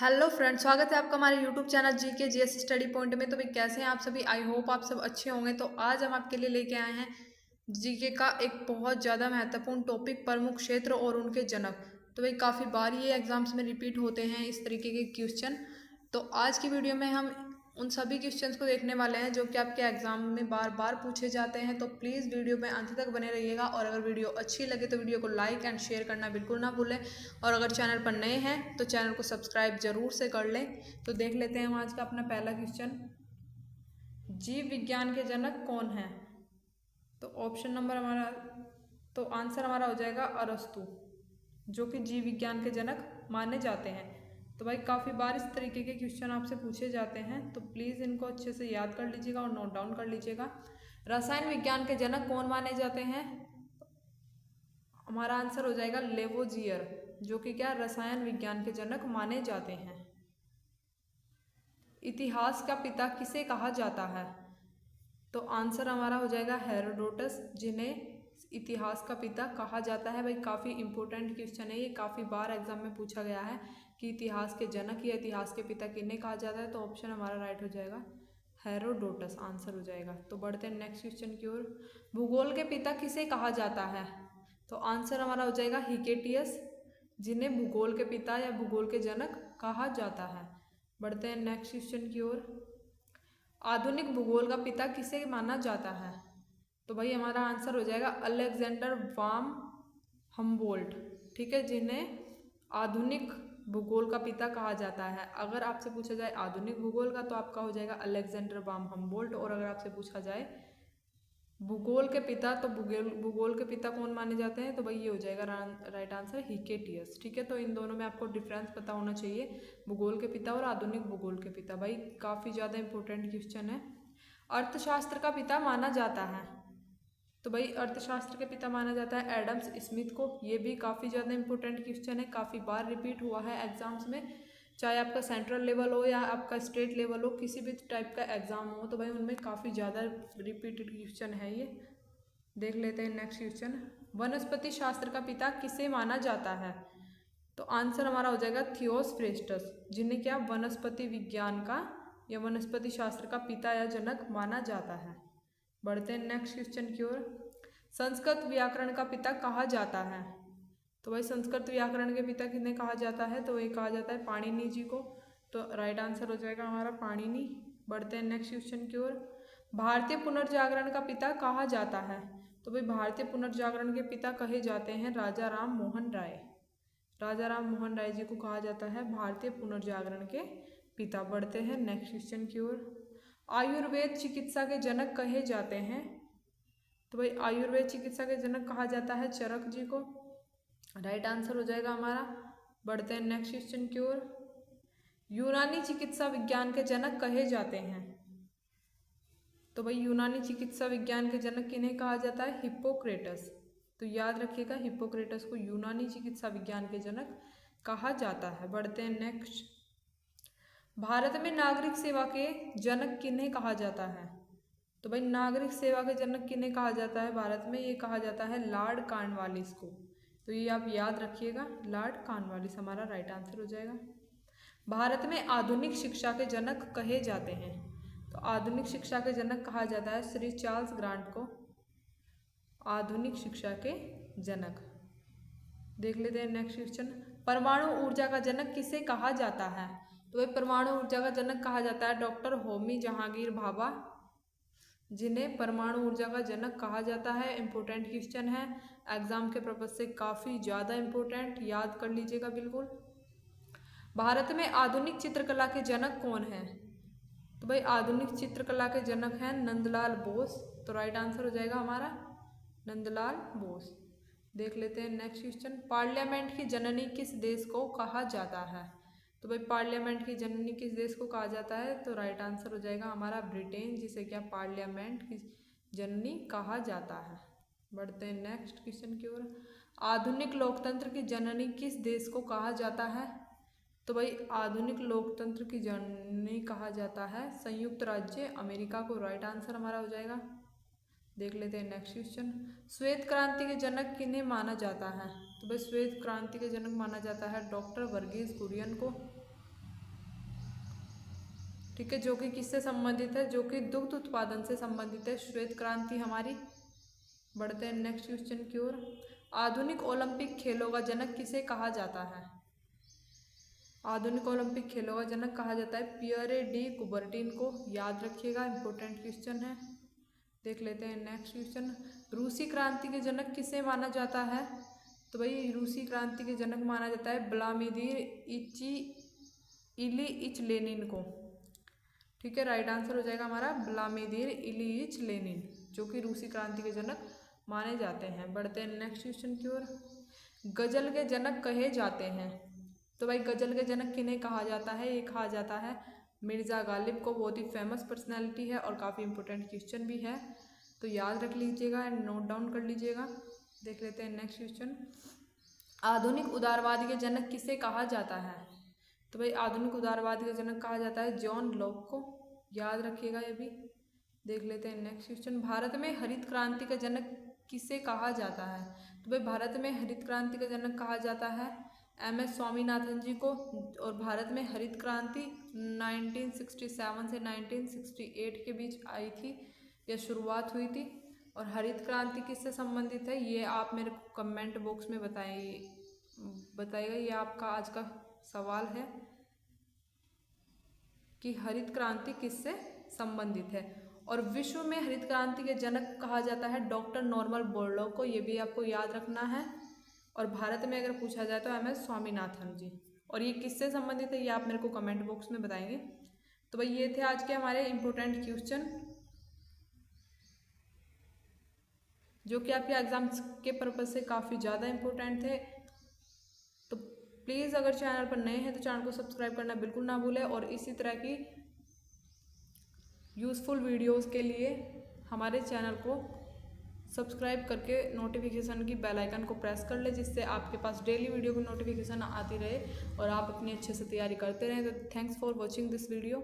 Hello friends, स्वागत है आपका हमारे YouTube channel GK GS study point में। तो भाई कैसे हैं आप सभी? आई होप आप सब अच्छे होंगे। तो आज हम आपके लिए लेके आए हैं जीके का एक बहुत ज़्यादा महत्वपूर्ण टॉपिक, प्रमुख क्षेत्र और उनके जनक। तो भाई काफ़ी बार ये एग्जाम्स में रिपीट होते हैं इस तरीके के क्वेश्चन। तो आज की वीडियो में हम उन सभी क्वेश्चंस को देखने वाले हैं जो कि आपके एग्जाम में बार बार पूछे जाते हैं। तो प्लीज़ वीडियो में अंत तक बने रहिएगा, और अगर वीडियो अच्छी लगे तो वीडियो को लाइक एंड शेयर करना बिल्कुल ना भूलें, और अगर चैनल पर नए हैं तो चैनल को सब्सक्राइब जरूर से कर लें। तो देख लेते हैं हम आज का अपना पहला क्वेश्चन। जीव विज्ञान के जनक कौन है? तो ऑप्शन नंबर हमारा, तो आंसर हमारा हो जाएगा अरस्तु, जो कि जीव विज्ञान के जनक माने जाते हैं। तो भाई काफ़ी बार इस तरीके के क्वेश्चन आपसे पूछे जाते हैं, तो प्लीज़ इनको अच्छे से याद कर लीजिएगा और नोट डाउन कर लीजिएगा। रसायन विज्ञान के जनक कौन माने जाते हैं? हमारा आंसर हो जाएगा लेवोजियर, जो कि क्या रसायन विज्ञान के जनक माने जाते हैं। इतिहास का पिता किसे कहा जाता है? तो आंसर हमारा हो जाएगा हेरोडोटस, जिन्हें इतिहास का पिता कहा जाता है। भाई काफ़ी इंपॉर्टेंट क्वेश्चन है ये, काफ़ी बार एग्जाम में पूछा गया है कि इतिहास के जनक या इतिहास के पिता किन्हें कहा जाता है। तो ऑप्शन हमारा राइट हो जाएगा हेरोडोटस, आंसर हो जाएगा। तो बढ़ते हैं नेक्स्ट क्वेश्चन की ओर। भूगोल के पिता किसे कहा जाता है? तो आंसर हमारा हो जाएगा हिकेटियस, जिन्हें भूगोल के पिता या भूगोल के जनक कहा जाता है। बढ़ते हैं नेक्स्ट क्वेश्चन की ओर। आधुनिक भूगोल का पिता किसे माना जाता है? तो भाई हमारा आंसर हो जाएगा अलेक्जेंडर वाम हम्बोल्ट, ठीक है, जिन्हें आधुनिक भूगोल का पिता कहा जाता है। अगर आपसे पूछा जाए आधुनिक भूगोल का तो आपका हो जाएगा अलेक्जेंडर वाम हम्बोल्ट, और अगर आपसे पूछा जाए भूगोल के पिता तो भूगोल के पिता कौन माने जाते हैं? तो भाई ये हो जाएगा राइट आंसर हिकेटियस, ठीक है। तो इन दोनों में आपको डिफरेंस पता होना चाहिए, भूगोल के पिता और आधुनिक भूगोल के पिता। भाई काफ़ी ज़्यादा इंपॉर्टेंट क्वेश्चन है। अर्थशास्त्र का पिता माना जाता है? तो भाई अर्थशास्त्र के पिता माना जाता है एडम्स स्मिथ को। ये भी काफ़ी ज़्यादा इंपॉर्टेंट क्वेश्चन है, काफ़ी बार रिपीट हुआ है एग्जाम्स में, चाहे आपका सेंट्रल लेवल हो या आपका स्टेट लेवल हो, किसी भी टाइप का एग्जाम हो, तो भाई उनमें काफ़ी ज़्यादा रिपीटेड क्वेश्चन है ये। देख लेते हैं नेक्स्ट क्वेश्चन। वनस्पति शास्त्र का पिता किसे माना जाता है? तो आंसर हमारा हो जाएगा थियोफ्रेस्टस, जिन्हें क्या वनस्पति विज्ञान का या वनस्पति शास्त्र का पिता या जनक माना जाता है। बढ़ते हैं नेक्स्ट क्वेश्चन की ओर। संस्कृत व्याकरण का पिता कहा जाता है? तो भाई संस्कृत व्याकरण के पिता किन्हें कहा जाता है? तो ये कहा जाता है पाणिनि जी को। तो राइट आंसर हो जाएगा हमारा पाणिनि। बढ़ते हैं नेक्स्ट क्वेश्चन की ओर। भारतीय पुनर्जागरण का पिता कहा जाता है? तो भाई भारतीय पुनर्जागरण के पिता कहे जाते हैं राजा राम मोहन राय। राजा राम मोहन राय जी को कहा जाता है भारतीय पुनर्जागरण के पिता। बढ़ते हैं नेक्स्ट क्वेश्चन की ओर। आयुर्वेद चिकित्सा के जनक कहे जाते हैं? तो भाई आयुर्वेद चिकित्सा के जनक कहा जाता है चरक जी को। राइट आंसर हो जाएगा हमारा। बढ़ते हैं नेक्स्ट क्वेश्चन की ओर। यूनानी चिकित्सा विज्ञान के जनक कहे जाते हैं? तो भाई यूनानी चिकित्सा विज्ञान के जनक किन्हें कहा जाता है? हिप्पोक्रेटस। तो याद रखिएगा, हिप्पोक्रेटस को यूनानी चिकित्सा विज्ञान के जनक कहा जाता है। बढ़ते हैं नेक्स्ट। भारत में नागरिक सेवा के जनक किन्हें कहा जाता है? तो भाई नागरिक सेवा के जनक किन्हें कहा जाता है भारत में? ये कहा जाता है लॉर्ड कॉर्नवालिस को। तो ये आप याद रखिएगा, लॉर्ड कॉर्नवालिस हमारा राइट आंसर हो जाएगा। भारत में आधुनिक शिक्षा के जनक कहे जाते हैं? तो आधुनिक शिक्षा के जनक कहा जाता है श्री चार्ल्स ग्रांट को, आधुनिक शिक्षा के जनक। देख लेते हैं नेक्स्ट क्वेश्चन। परमाणु ऊर्जा का जनक किसे कहा जाता है? तो भाई परमाणु ऊर्जा का जनक कहा जाता है डॉक्टर होमी जहांगीर भाभा, जिन्हें परमाणु ऊर्जा का जनक कहा जाता है। इंपॉर्टेंट क्वेश्चन है, एग्जाम के पर्पज से काफ़ी ज़्यादा इंपॉर्टेंट, याद कर लीजिएगा बिल्कुल। भारत में आधुनिक चित्रकला के जनक कौन है? तो भाई आधुनिक चित्रकला के जनक हैं नंदलाल बोस। तो राइट आंसर हो जाएगा हमारा नंदलाल बोस। देख लेते हैं नेक्स्ट क्वेश्चन। पार्लियामेंट की जननी किस देश को कहा जाता है? तो भाई पार्लियामेंट की जननी किस देश को कहा जाता है? तो राइट आंसर हो जाएगा हमारा ब्रिटेन, जिसे क्या पार्लियामेंट की जननी कहा जाता है। बढ़ते हैं नेक्स्ट क्वेश्चन की ओर। आधुनिक लोकतंत्र की जननी किस देश को कहा जाता है? तो भाई आधुनिक लोकतंत्र की जननी कहा जाता है संयुक्त राज्य अमेरिका को। राइट आंसर हमारा हो जाएगा। देख लेते हैं नेक्स्ट क्वेश्चन। श्वेत क्रांति के जनक किन्हें माना जाता है? तो भाई श्वेत क्रांति के जनक माना जाता है डॉक्टर वर्गीज कुरियन को। ठीक है, जो कि किससे संबंधित है, जो कि दुग्ध उत्पादन से संबंधित है, श्वेत क्रांति हमारी। बढ़ते हैं नेक्स्ट क्वेश्चन की ओर। आधुनिक ओलंपिक खेलों का जनक किसे कहा जाता है? आधुनिक ओलंपिक खेलों का जनक कहा जाता है पियरे डी कुबर्टिन को। याद रखिएगा, इंपॉर्टेंट क्वेश्चन है। देख लेते हैं नेक्स्ट क्वेश्चन। रूसी क्रांति के जनक किसे माना जाता है? तो भाई रूसी क्रांति के जनक माना जाता है व्लादिमीर इलीइच लेनिन को। ठीक है, राइट आंसर हो जाएगा हमारा व्लादिमीर इलीइच लेनिन, जो कि रूसी क्रांति के जनक माने जाते हैं। बढ़ते हैं नेक्स्ट क्वेश्चन की ओर। गजल के जनक कहे जाते हैं? तो भाई गजल के जनक किन्हें कहा जाता है? ये कहा जाता है मिर्ज़ा गालिब को। बहुत ही फेमस पर्सनैलिटी है और काफ़ी इंपॉर्टेंट क्वेश्चन भी है, तो याद रख लीजिएगा एंड नोट डाउन कर लीजिएगा। देख लेते हैं नेक्स्ट क्वेश्चन। आधुनिक उदारवाद के जनक किसे कहा जाता है? तो भाई आधुनिक उदारवाद का जनक कहा जाता है जॉन लॉक को। याद रखिएगा ये भी। देख लेते हैं नेक्स्ट क्वेश्चन। भारत में हरित क्रांति का जनक किसे कहा जाता है? तो भाई भारत में हरित क्रांति का जनक कहा जाता है MS स्वामीनाथन जी को। और भारत में हरित क्रांति 1967 से 1968 के बीच आई थी, यह शुरुआत हुई थी। और हरित क्रांति किससे संबंधित है ये आप मेरे को कमेंट बॉक्स में बताइएगा। ये आपका आज का सवाल है कि हरित क्रांति किससे संबंधित है। और विश्व में हरित क्रांति के जनक कहा जाता है डॉक्टर नॉर्मन बोरलॉग को। ये भी आपको याद रखना है। और भारत में अगर पूछा जाए तो MS स्वामीनाथन जी। और ये किससे संबंधित है ये आप मेरे को कमेंट बॉक्स में बताएंगे। तो भाई ये थे आज के हमारे इम्पोर्टेंट क्वेश्चन, जो कि आपके एग्जाम्स के पर्पज से काफ़ी ज़्यादा इम्पोर्टेंट थे। तो प्लीज़ अगर चैनल पर नए हैं तो चैनल को सब्सक्राइब करना बिल्कुल ना भूलें। और इसी तरह की यूज़फुल वीडियोस के लिए हमारे चैनल को सब्सक्राइब करके नोटिफिकेशन की बेल आइकन को प्रेस कर ले, जिससे आपके पास डेली वीडियो की नोटिफिकेशन आती रहे और आप अपनी अच्छे से तैयारी करते रहें। तो thanks for watching this video.